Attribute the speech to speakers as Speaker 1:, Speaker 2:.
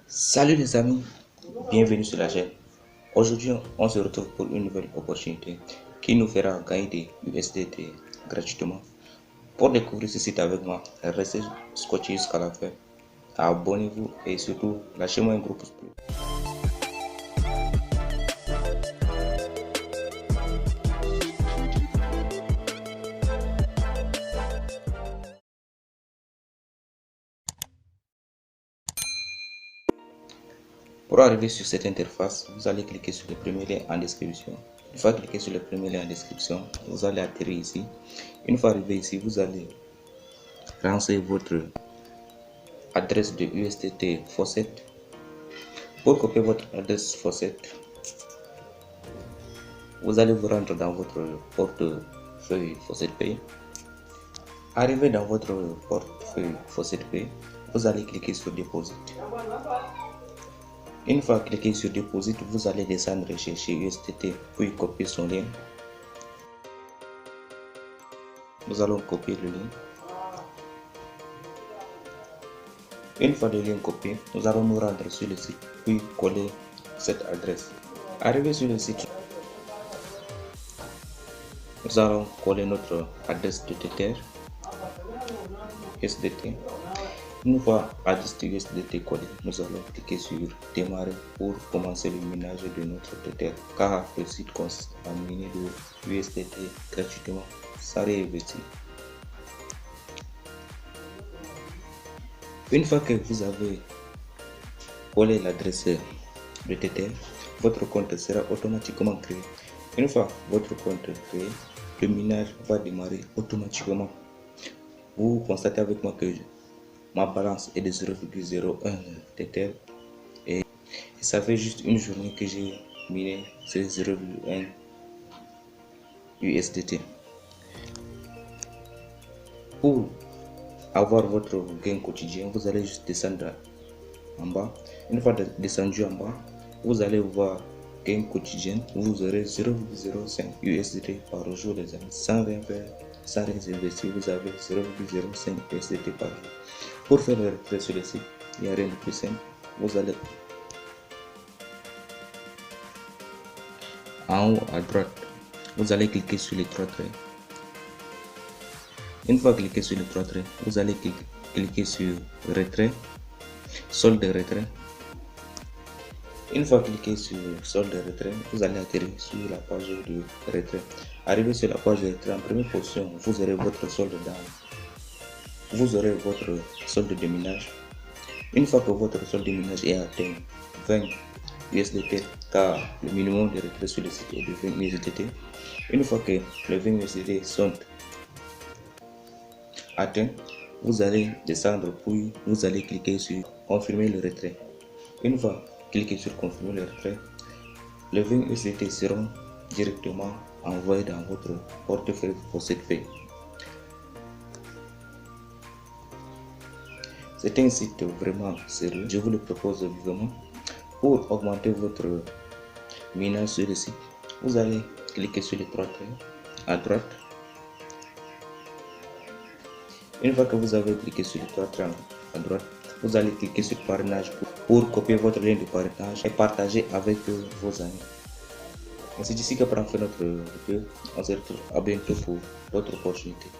Speaker 1: Salut les amis, bienvenue sur la chaîne. Aujourd'hui, on se retrouve pour une nouvelle opportunité qui nous fera gagner des USDT gratuitement. Pour découvrir ce site avec moi, restez scotché jusqu'à la fin. Abonnez-vous et surtout lâchez-moi un gros pouce bleu. Pour arriver sur cette interface, vous allez cliquer sur le premier lien en description. Une fois cliqué sur le premier lien en description, vous allez atterrir ici. Une fois arrivé ici, vous allez renseigner votre adresse de USDT Faucet. Pour copier votre adresse Faucet, vous allez vous rendre dans votre portefeuille Faucet Pay. Arrivé dans votre portefeuille Faucet Pay, vous allez cliquer sur Deposit. Une fois cliqué sur Deposit, vous allez descendre chercher USDT puis copier son lien. Nous allons copier le lien. Une fois le lien copié, nous allons nous rendre sur le site puis coller cette adresse. Arrivé sur le site, nous allons coller notre adresse de Tether USDT. Une fois adresse de USDT collée, nous allons cliquer sur démarrer pour commencer le minage de notre Tether, car le site consiste à miner de USDT gratuitement sans réinvestir. Une fois que vous avez collé l'adresse de Tether, votre compte sera automatiquement créé. Une fois votre compte créé, le minage va démarrer automatiquement. Vous constatez avec moi que ma balance est de 0,01 Tether et ça fait juste une journée que j'ai miné ces 0,1 USDT. Pour avoir votre gain quotidien, vous allez juste descendre en bas. Une fois descendu en bas, vous allez voir gain quotidien. Vous aurez 0,05 USDT par jour, les amis, sans rien faire, sans rien investir. Vous avez 0,05 USDT par jour. Pour faire le retrait sur le site, il n'y a rien de plus simple. Vous allez en haut à droite, vous allez cliquer sur les trois traits. Une fois cliqué sur les trois traits, vous allez cliquer sur retrait, solde de retrait. Une fois cliqué sur solde de retrait, vous allez atterrir sur la page de retrait. Arrivé sur la page de retrait, en première position, vous aurez votre solde vous aurez votre solde de minage. Une fois que votre solde de minage est atteint 20 USDT, car le minimum de retrait sur le site est de 20 USDT. Une fois que les 20 USDT sont atteints, vous allez descendre puis vous allez cliquer sur confirmer le retrait. Une fois cliqué sur confirmer le retrait, les 20 USDT seront directement envoyés dans votre portefeuille Faucet Pay. C'est un site vraiment sérieux, je vous le propose vivement. Pour augmenter votre minage sur le site, vous allez cliquer sur les trois traits à droite. Une fois que vous avez cliqué sur les trois traits à droite, vous allez cliquer sur parrainage pour copier votre lien de parrainage et partager avec vos amis. C'est d'ici que prend fin notre vidéo. On se retrouve à bientôt pour d'autres opportunités.